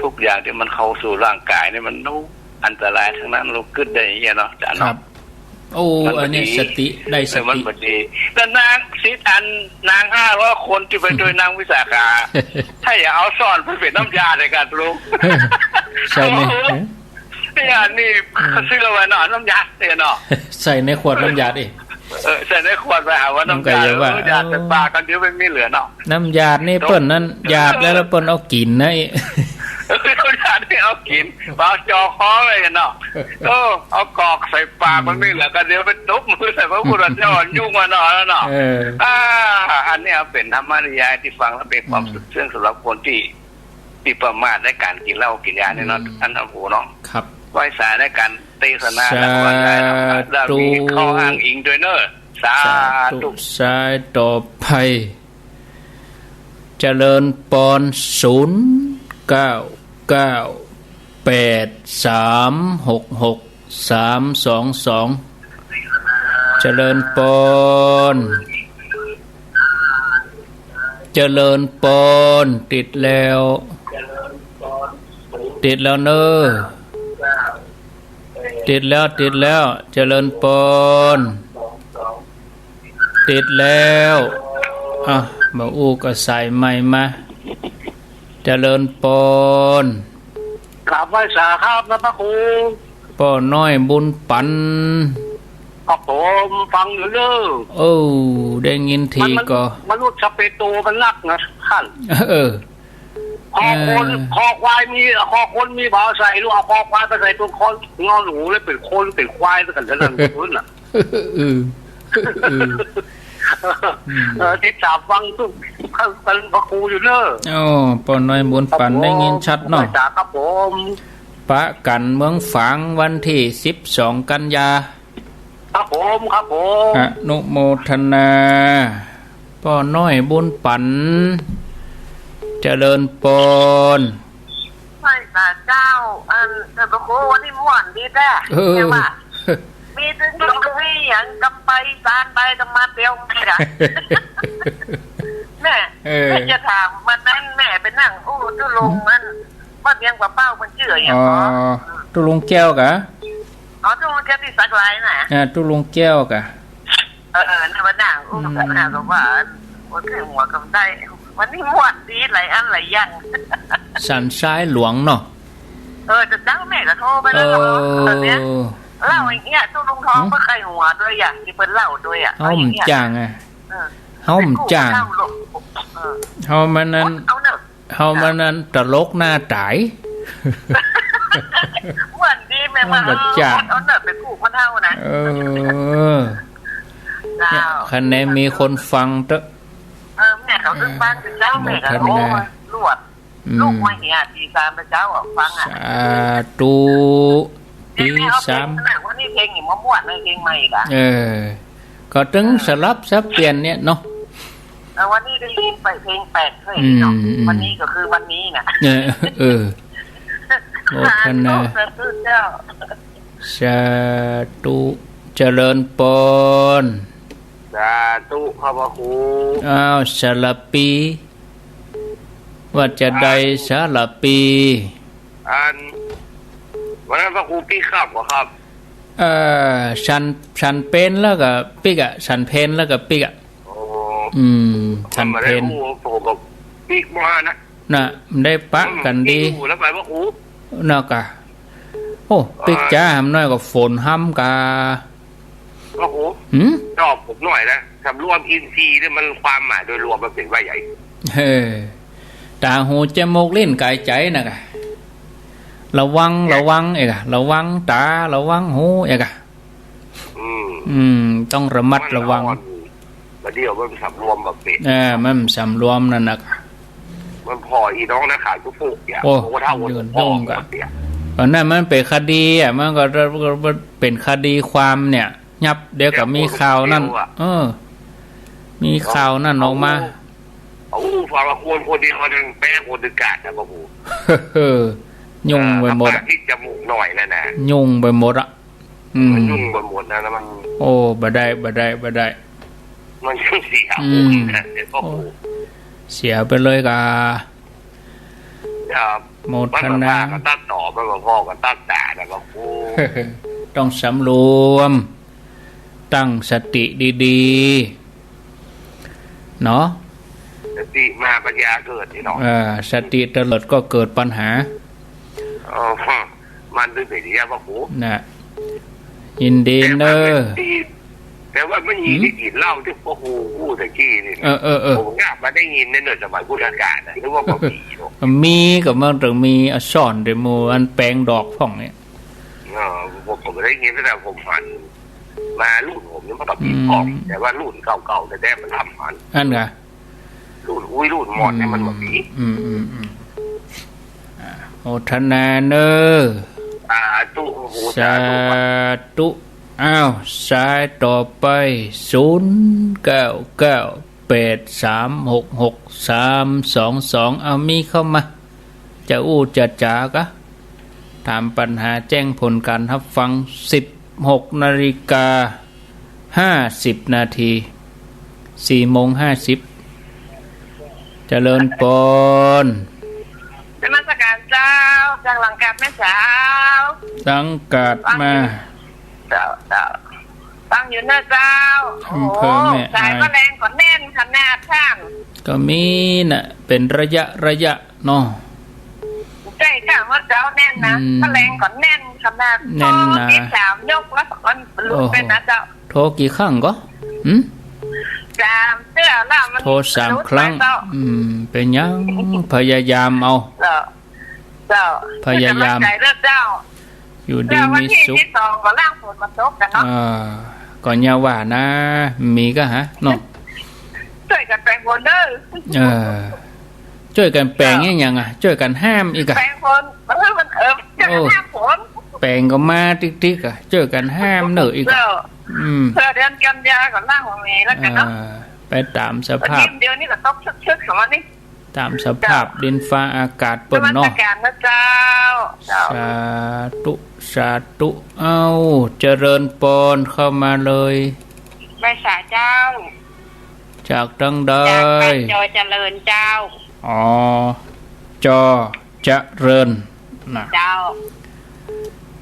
ทุกอย่างที่มันเข้าสู่ร่างกายนี่มันอันตรายทั้งนั้นลูกขึ้นได้ยังไงเนาะอาจารย์ครับโอ้อันนี้สติได้สติมันพอดีแต่นางสิอันนาง500 คนที่ไปโดยนางวิสาขาถ้าอย่าเอาซ่อนไปเป็นน้ำยาเลยกันลุงใช่ไหมเนี่ยนี่เขาซื้อเอาไว้เนาะน้ำยาเนี่ยเนาะใส่ในขวดน้ำยาดิใส่ในขวดไปหาว่าน้ำยาแต่ปากกันเดี๋ยวไม่เหลือเนาะน้ำยานี่เปิ้นนั้นยาแล้วเปิ้นเอากินนะเขาอยากให้เอากินปากจอคอเลยเนาะเอากอกใส่ปากมันไม่เหลือกันเดี๋ยวไปตุ๊บมือใส่พระพุทธเจ้ายุ่งมาหน่อยแล้วเนาะอันนี้เป็นธรรมนิยายที่ฟังแล้วเป็นความสุดเชื่อสำหรับคนที่ประมาทในการกินเหล้ากินยาเนี่ยเนาะอันนั้นโหเนาะครับไหว้สาในการเตสนาและวันได้แล้วมีข้ออ้างอิงด้วยเนอะสาธุสายต่อไปเจริญปอน0998366322เจริญปอนเจริญปอนติดแล้วเนอะติดแล้วเจริญปอนติดแล้วมาอู้ก็ใส่ใหม่มาเจริญปอนกราบไหว้สาครับนะพระครูป้อน้อยบุญปันครับผมฟังอยู่เด้อได้ยินทีก็มนุษย์สเปโตมันนักนะท่านคอควายมีคอคนมีบ่อใส่ลูกเอาคอควายไปใส่ตัวคนงอหนูเลยเป็นคนเป็นควายกันจะนั่นพื้นน่ะที่จับฟังทุกกันพระครูอยู่เนอะป้อน้อยบุญปันได้ยินชัดเนาะครับผมปะกันเมืองฝางวันที่12 กันยาครับผมอนุโมทนาป้อน้อยบุญปันเจริญปนใช่ค่ะเจ้าแต่พระครูวันนี้ม่วนดีแท้ใช่ไหมมีถึงตรงนี้อย่างกำไปสารไปกำมาเตียวไม่ได้แม่จะถามวันนั้นแม่ไปนั่งตุลุงมันว่าเพียงกว่าเป้ามันเชื่ออย่างตุลุงแก้วกะตุลุงแก้วที่สักลายน่ะตุลุงแก้วกะในวันนั่งกันนะก็ว่าวันที่หัวกำได้วันนี้ม่วนดีหลายอันหลายอย่างสันซ้ายหลวงเนาะจะดังแม่ก็โทรไปแล้วตอนเนี้ยเล่าอย่างเงี้ยตุลุงท้องเมื่อใครหัวด้วยอย่างที่เพิ่นเล่าด้วยเฮาจ่างเฮาจ่างเฮามันนั้นตลกหน้าตายม่วนดีแม่มาเอาเนอะไปกู้คนเฮานะคันไหนมีคนฟังเตอะแม่เขาตึ้งบ้านเป็นเจ้าแม่ก็ลวดลูกมาเหี้ยตีตามเป็นเจ้าฟังสาธุปี3วันนี้เพลงอีกม่วนเลยเพลงใหม่อีกก็ถึงสลับซับเปลี่ยนเนี่ยเนาะวันนี้ได้ยินไปเพลงแปลกเลยเนาะวันนี้ก็คือวันนี้นะโมทนาสาธุเจริญปนสาธุพระครูสารปีว่าจะได้สารปีวันนั้นพระครูปีขับเหรอครับฉันเป็นแล้วก็ปิกฉันเพนแล้วก็ปิกฉันเพนโอ้กับปีกมานะ น่ะได้ปะกันดีแล้วไปว่าอู้น่ะกะโอ้ปิกจ้าทำน้อยก็ฝนห้ำกะว่าอู้ชอบผมหน่อยนะสำรวมอินทรีย์เนี่ยมันความหมายโดยรวมมันเป็นว่าใหญ่ตาหูจมูกลิ้นกายใจน่ะกะระวังเอกะระวังตาระวังหูเอกะต้องระมัดระวังมาเดียวมันสำรวมแบบเป็ดมันสำรวมนั่นนะมันพออีน้องนะขายทุกพวกอย่างโอ้ยืนต้งกันตอนนั้นมันเป็นคดีมันก็เป็นคดีความเนี่ยยับเดี๋ยวกับมีข่าวนั่นมีข่าวนั่นออกมาฟังละคนเดียวคนนึงแป้คนดึกกาดนะพ่อปู่ยุ่งไปหมดที่จมูกหน่อยนั่นนะยุ่งไปหมดอ่ะยุ่งไปหมดนะแล้วมันโอ้บ่ได้มันเสียนะเดี๋ยวพ่อปู่เสียไปเลยกะหมดทนาก็ตั้งต่อไปกับพ่อก็ตั้งแต่นะพ่อปู่ต้องสำรวมตั้งสติดีๆเนาะสติมาปัญญาเกิดที่หนอสติเตลิดก็เกิดปัญหามันด้วยเป็นอย่างนี้พ่อปู่น่ะยินดีเนอแต่ว่าไม่ยินได้ยินเล่าที่พ่อปู่พูดตะกี้นี่ผมกลับมาได้ยินในหน่วยสมัยพุทธกาลนะหรือว่ามีกับมันถึงมีสอนเดโมอันแปลงดอกพ่องเนี่ยผมได้ยินแต่ผมฝันมารุ่นผมนี่มันกับปีกองแต่ว่ารุ่นเก่าๆแต่แด้มันทำมันอันไงรุ่นหมดเนี่ยมันแบบนี้โอทนาเนอสาธุอ้าวสายต่อไป0998366322เอามีเข้ามาจะจะจากะถามปัญหาแจ้งผลการรับฟัง 16:50 4:50เจริญปนนมัสการเจ้าจังหลังกาดแม่สาวสังกัดมาเจ้าตั้งอยู่หน้าเจ้าโอ้สายก็แรงกว่าแน่นขนาดข้างก็มีน่ะเป็นระยะเนาะใช่ค่ะว่าเจ้าแน่นนะก็แรงกว่าแน่นขนาดแน่นนะยกแล้วมันหลุดเป็นนะเจ้าโทรกี่ครั้งก็3 เตื้อแล้วมันโทร3 ครั้งเป็นยังพยายามเอาเจ้าพยายามเจ้าอยู่ดีมีสุขที่2ก็ล่างฝนมาตกกันเนาะก่อนอย่าว่านะมีก็ฮะเนาะช่วยกันแปลงฝนเด้อช่วยกันแปลงยังอ่ะช่วยกันห้ามอีกอ่ะแปลงฝนมันช่วยกันห้ามฝนแปลงก็มาติ๊กๆอ่ะช่วยกันห้ามเนอะอีกเพื่อเดือนกันยาก่อนล่างของนี้แล้วกันเนาะไปตามสภาพเดี๋ยวนี้ก็ตกชึกๆของมันนี่ตามสภาพดินฟ้าอากาศเปิ่นเนาะสาธุเอาเจริญปนเข้ามาเลยไม่สาเจ้าจากดังใดจอเจริญเจ้าจอเจริญนะเจ้า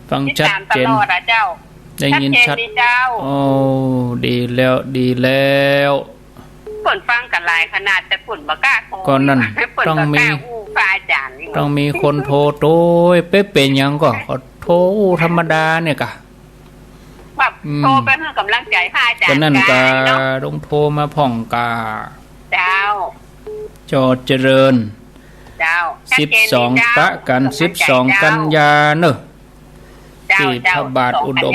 ฟังชัดเจนได้ยินชัดโอ้ดีแล้วผลฟังกันหลายขนาดแต่ผลบ่กล้าโทรก็นั่นต้องมีคนโทรโต้เป๊ะเป็นยังก็โทรธรรมดาเนี่ยกะแบบโทรเป็นกำลังใจพระอาจารย์ก็นั่นกะต้องโทรมาพ่องกาเจ้าจอเจริญเจ้า12ปะกัน12กันยาเนอะที่พระบาทอุดม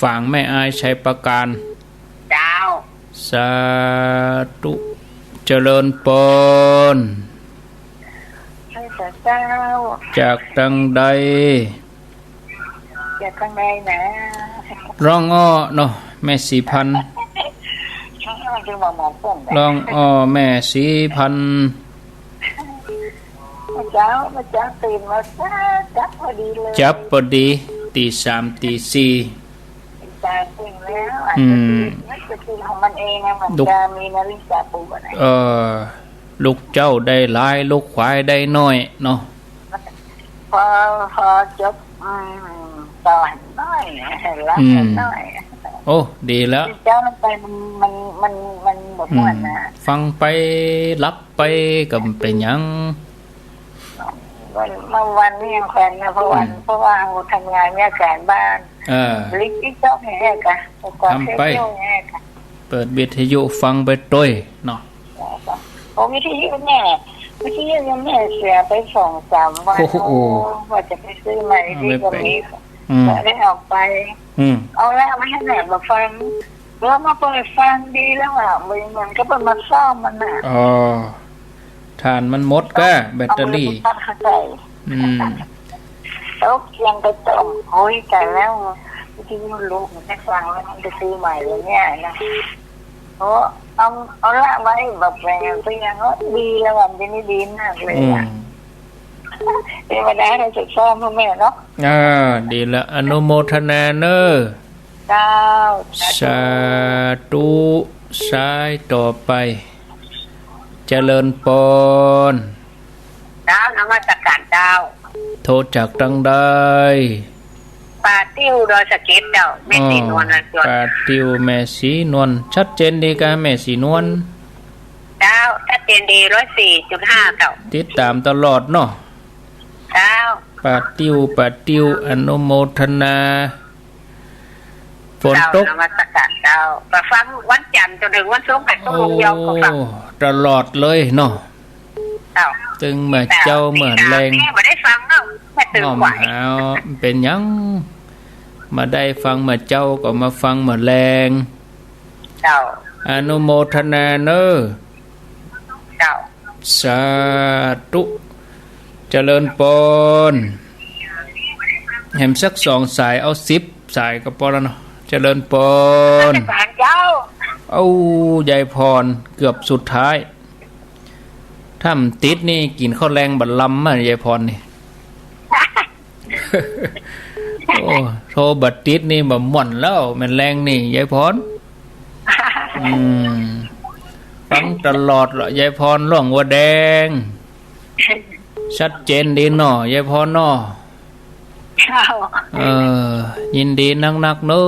ฝางแม่อายชัยประการเจ้าสาธุเจริญปนจากทางใดนะร้องอ้อเนาะแม่สีพันร้องอ้อแม่สีพันเจ้าตื่นมาจับพอดีเลยจับพอดีตี 3 ตี 4ตื่นแล้วมันจะตื่นของมันเองนะมันจะมีนาฬิกาปลุกอะไรลูกเจ้าได้หลายลูกควายได้น้อยเนาะพอจบตอนน้อยแล้วน้อย โอ้ดีแล้วเจ้าไปมันแบบม่วนนะฟังไปรับไปกับเป็นยังเมื่อวันนี้ยังแขวนนะเพราะว่าเราทำงานเนี่ยการบ้านลิขิตเจ้าแห่กันทำไปเปิดวิทยุฟังไปด้วยเนาะโอ้วิทยุแม่วิทยุยังแม่เสียไป2-3 วันว่าจะไปซื้อใหม่ที่ตรงนี้ได้ออกไปเอาแล้วไม่ให้แม่มาฟังแล้วมาเปิดฟังดีแล้วอ่ะมันก็เป็นมาซ่อมมันอ่ะฐานมันหมดก็แบตเตอรี่แล้วยังไปต้มโอ้ยแต่แล้วที่มันรู้มันได้ฟังแล้วมันจะซื้อใหม่เลยเนี่ยนะเพราะเอาละไว้แบบแรงไปยังก็ดีแล้ววันนี้ดีมากเลยอ่ะเดี๋ยวมาได้เราจะซ่อมพ่อแม่เนาะดีละอนุโมทนาเนอเจ้าสาธุสายต่อไปเจริญปนเจ้านมัสการเจ้าโทษจากตังใดปาติ้วโดยสเก็ตเจ้าแม่สีนวลนะปาติ้วแม่สีนวลชัดเจนดีกันแม่สีนวลเจ้าชัดเจนดี104.5เจ้าติดตามตลอดเนาะเจ้าปาติ้วอนุโมทนาฝนตกนมัสการเจ้าก็ฟังวันจันทร์จนถึงวันศุกร์ต้องลงยอมก็ฟังตลอดเลยเนาะตึงเมื่อเจ้าเหมือนแรงมาได้ฟังเนาะแม่ตื่นไหวเป็นยังมาได้ฟังเมื่อเจ้าก็มาฟังเหมือนแรงเจ้าอนุโมทนาเนอเจ้าสาธุเจริญปนแหมสัก2 สายเอา10 สายก็พอแล้วเนาะเจริญปนเจ้าเอายายพรเกือบสุดท้ายถ้ามันติดนี่กินข้าวแรงบัดลำมายายพรนี่ โอ้โทรบัดติดนี่แบบหม่อนแล้วมันแรงนี่ยายพรฟังตลอดเหรอยายพรร้องว่าแดงชัดเจนดีเนาะยายพรเนาะยินดีนักๆเน้อ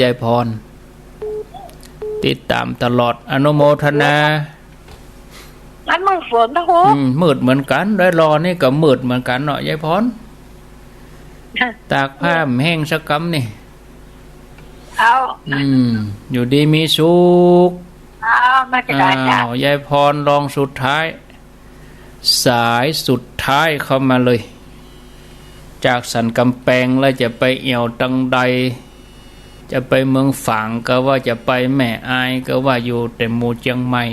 ยายพรติดตามตลอดอนุโมทนามันมืดฝนนะโหมืดเหมือนกันได้รอนี่ก็มืดเหมือนกันเนาะยายพรตากผ้าแห้งสักกำนี่อยู่ดีมีสุขมาจะได้จ้ายายพรลองสุดท้ายสายสุดท้ายเข้ามาเลยจากสันกำแพงแล้วจะไปเอี่ยวตังใดจะไปเมืองฝางก็ว่าจะไปแม่อายก็ว่าอยู่แต่หมู่เชียงใหม่